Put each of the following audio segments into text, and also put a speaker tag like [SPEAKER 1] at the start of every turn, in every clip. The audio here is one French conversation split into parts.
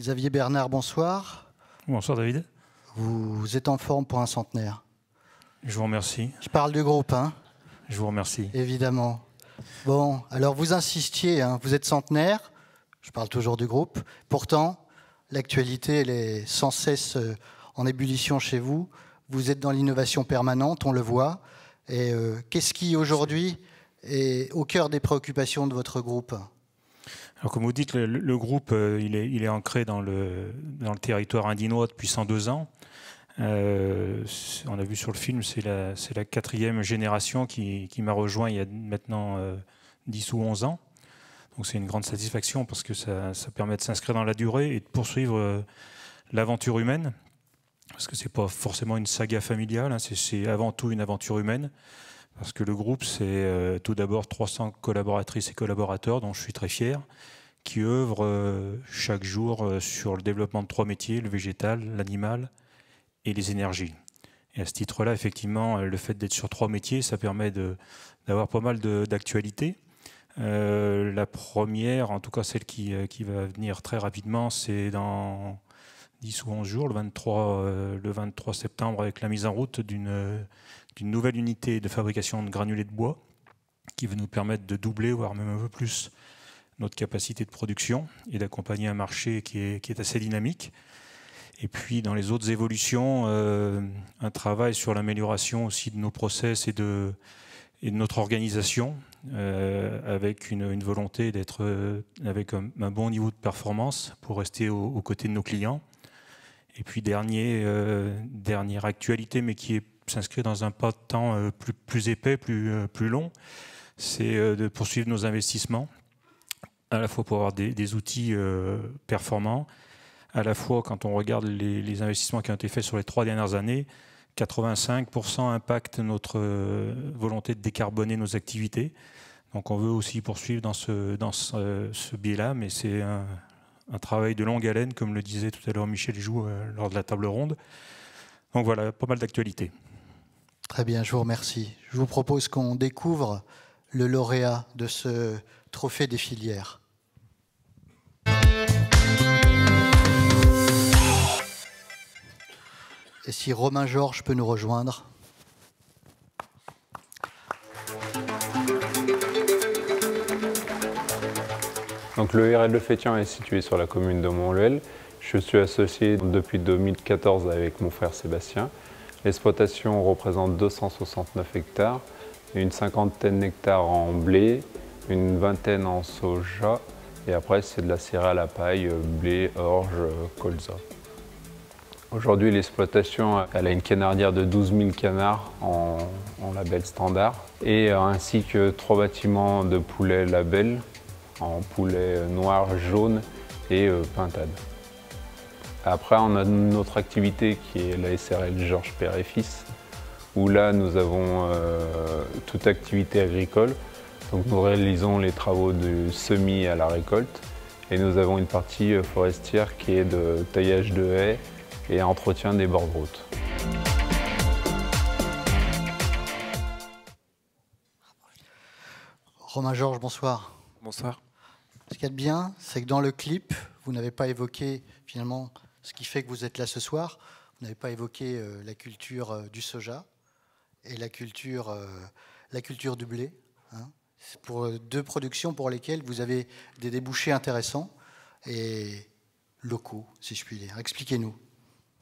[SPEAKER 1] Xavier Bernard, bonsoir.
[SPEAKER 2] Bonsoir David.
[SPEAKER 1] Vous êtes en forme pour un centenaire.
[SPEAKER 2] Je vous remercie.
[SPEAKER 1] Je parle du groupe, hein.
[SPEAKER 2] Je vous remercie.
[SPEAKER 1] Évidemment. Bon, alors vous insistiez, hein, vous êtes centenaire, je parle toujours du groupe. Pourtant, l'actualité, elle est sans cesse en ébullition chez vous. Vous êtes dans l'innovation permanente, on le voit. Et qu'est-ce qui, aujourd'hui, est au cœur des préoccupations de votre groupe ?
[SPEAKER 2] Alors, comme vous dites, le groupe, il est ancré dans le territoire indinois depuis 102 ans. On a vu sur le film, c'est la 4e génération qui m'a rejoint il y a maintenant 10 ou 11 ans. Donc c'est une grande satisfaction parce que ça permet de s'inscrire dans la durée et de poursuivre l'aventure humaine. Parce que ce n'est pas forcément une saga familiale, hein, c'est avant tout une aventure humaine. Parce que le groupe, c'est tout d'abord 300 collaboratrices et collaborateurs, dont je suis très fier, qui œuvrent chaque jour sur le développement de 3 métiers, le végétal, l'animal et les énergies. Et à ce titre-là, effectivement, le fait d'être sur 3 métiers, ça permet d'avoir pas mal d'actualités. La première, en tout cas celle qui va venir très rapidement, c'est dans 10 ou 11 jours, le 23 septembre, avec la mise en route d'une nouvelle unité de fabrication de granulés de bois qui va nous permettre de doubler, voire même un peu plus, notre capacité de production et d'accompagner un marché qui est assez dynamique. Et puis dans les autres évolutions, un travail sur l'amélioration aussi de nos process et de notre organisation, avec une volonté d'être avec un bon niveau de performance pour rester aux côtés de nos clients. Et puis dernière actualité, mais qui s'inscrit dans un pas de temps plus épais, plus long, c'est de poursuivre nos investissements, à la fois pour avoir des outils performants, à la fois quand on regarde les investissements qui ont été faits sur les 3 dernières années, 85% impactent notre volonté de décarboner nos activités. Donc on veut aussi poursuivre dans ce biais-là, mais c'est un travail de longue haleine, comme le disait tout à l'heure Michel Joux lors de la table ronde. Donc voilà, pas mal d'actualités.
[SPEAKER 1] Très bien, je vous remercie. Je vous propose qu'on découvre le lauréat de ce trophée des filières. Et si Romain Georges peut nous rejoindre.
[SPEAKER 3] Donc le RL Le Fétian est situé sur la commune de Montluel. Je suis associé depuis 2014 avec mon frère Sébastien. L'exploitation représente 269 hectares, une 50aine d'hectares en blé, une 20aine en soja, et après c'est de la céréale à paille, blé, orge, colza. Aujourd'hui, l'exploitation elle a une canardière de 12 000 canards en label standard, et ainsi que 3 bâtiments de poulets label, en poulet noir, jaune et pintade. Après, on a notre activité qui est la SRL Georges Père et Fils, où là nous avons toute activité agricole. Donc nous réalisons les travaux du semis à la récolte, et nous avons une partie forestière qui est de taillage de haies et entretien des bords de route.
[SPEAKER 1] Romain Georges, bonsoir.
[SPEAKER 4] Bonsoir.
[SPEAKER 1] Ce qu'il y a de bien, c'est que dans le clip, vous n'avez pas évoqué, finalement, ce qui fait que vous êtes là ce soir, vous n'avez pas évoqué la culture du soja et la culture du blé. Hein. C'est pour 2 productions pour lesquelles vous avez des débouchés intéressants et locaux, si je puis dire. Expliquez-nous.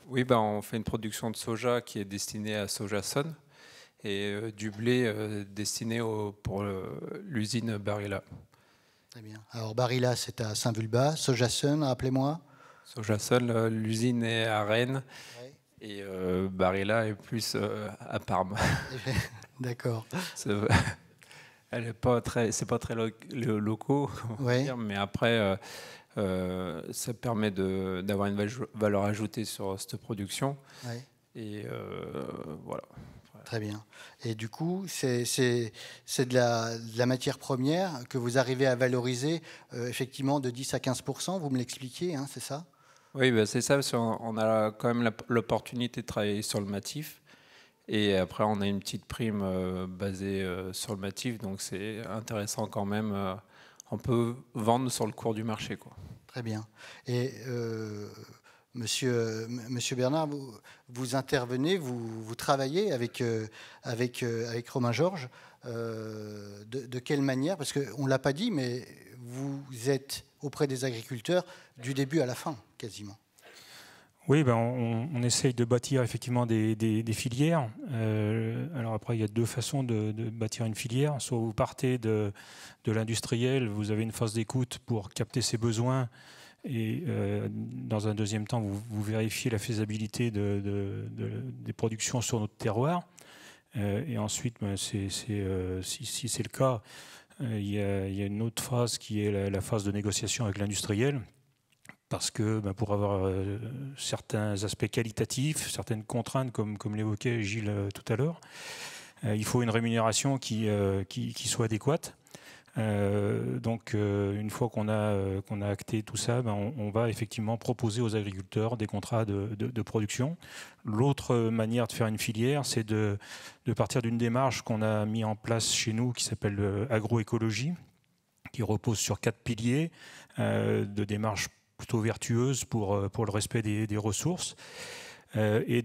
[SPEAKER 4] Oui, on fait une production de soja qui est destinée à Sojason et du blé destiné pour l'usine Barilla.
[SPEAKER 1] Très bien. Alors Barilla, c'est à Saint-Vulbas. Sojason, rappelez-moi.
[SPEAKER 4] Sojason, l'usine est à Rennes,
[SPEAKER 1] Ouais.
[SPEAKER 4] et Barilla est plus à Parme.
[SPEAKER 1] D'accord.
[SPEAKER 4] C'est pas très locaux,
[SPEAKER 1] Ouais.
[SPEAKER 4] dire, mais après, ça permet d'avoir une valeur ajoutée sur cette production.
[SPEAKER 1] Ouais.
[SPEAKER 4] Et voilà.
[SPEAKER 1] Très bien. Et du coup, c'est de la matière première que vous arrivez à valoriser effectivement de 10 à 15%, vous me l'expliquiez, hein, c'est ça?
[SPEAKER 4] Oui, c'est ça, parce qu'on a quand même l'opportunité de travailler sur le matif. Et après, on a une petite prime basée sur le matif, donc c'est intéressant quand même. On peut vendre sur le cours du marché, quoi.
[SPEAKER 1] Très bien. Et Monsieur Bernard, vous intervenez, vous travaillez avec Romain Georges. De quelle manière? Parce qu'on ne l'a pas dit, mais vous êtes auprès des agriculteurs du début à la fin, quasiment.
[SPEAKER 2] Oui, on essaye de bâtir effectivement des filières. Alors après, il y a 2 façons de bâtir une filière. Soit vous partez de l'industriel, vous avez une phase d'écoute pour capter ses besoins, et dans un deuxième temps, vous vérifiez la faisabilité des productions sur notre terroir. Et ensuite, si c'est le cas, il y a une autre phase qui est la phase de négociation avec l'industriel. Parce que pour avoir certains aspects qualitatifs, certaines contraintes, comme l'évoquait Gilles tout à l'heure, il faut une rémunération qui soit adéquate. Donc, une fois qu'on a acté tout ça, on va effectivement proposer aux agriculteurs des contrats de production. L'autre manière de faire une filière, c'est de partir d'une démarche qu'on a mis en place chez nous qui s'appelle agroécologie, qui repose sur 4 piliers de démarche plutôt vertueuse pour le respect des ressources, et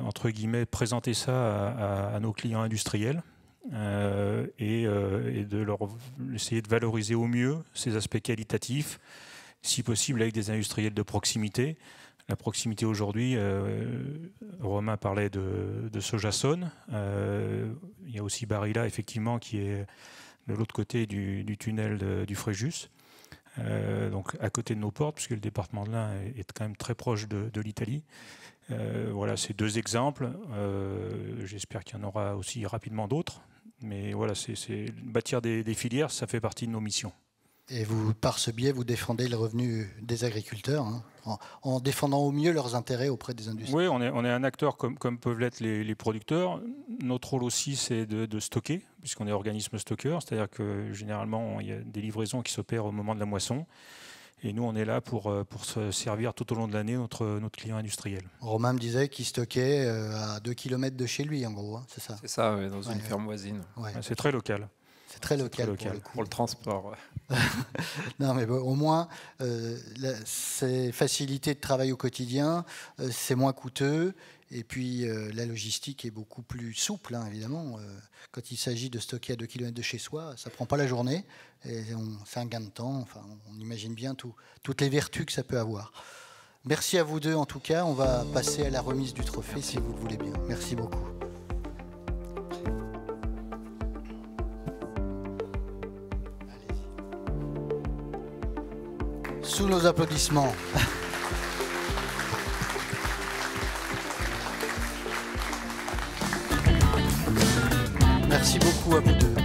[SPEAKER 2] entre guillemets, présenter ça à nos clients industriels, et de essayer de valoriser au mieux ces aspects qualitatifs, si possible avec des industriels de proximité. La proximité aujourd'hui, Romain parlait de Sojason, il y a aussi Barilla effectivement qui est de l'autre côté du tunnel du Fréjus. Donc à côté de nos portes, puisque le département de l'Ain est quand même très proche de l'Italie. Voilà, c'est 2 exemples. J'espère qu'il y en aura aussi rapidement d'autres. Mais voilà, c'est bâtir des filières, ça fait partie de nos missions.
[SPEAKER 1] Et vous, par ce biais, vous défendez le revenu des agriculteurs, hein, en défendant au mieux leurs intérêts auprès des industries.
[SPEAKER 2] Oui, on est un acteur comme peuvent l'être les producteurs. Notre rôle aussi, c'est de stocker, puisqu'on est organisme stockeur, c'est-à-dire que généralement, il y a des livraisons qui s'opèrent au moment de la moisson. Et nous, on est là pour se servir tout au long de l'année notre client industriel.
[SPEAKER 1] Romain me disait qu'il stockait à 2 km de chez lui, en gros, hein, c'est ça?
[SPEAKER 4] C'est ça, dans une ferme voisine.
[SPEAKER 1] Ouais.
[SPEAKER 2] C'est très local.
[SPEAKER 1] C'est très local,
[SPEAKER 4] pour le transport.
[SPEAKER 1] Non, mais bon, au moins, c'est facilité de travail au quotidien, c'est moins coûteux, et puis la logistique est beaucoup plus souple, hein, évidemment. Quand il s'agit de stocker à 2 km de chez soi, ça ne prend pas la journée, et c'est un gain de temps. Enfin, on imagine bien toutes les vertus que ça peut avoir. Merci à vous 2, en tout cas. On va passer à la remise du trophée, si vous le voulez bien. Merci beaucoup. Sous nos applaudissements. Merci beaucoup à vous 2.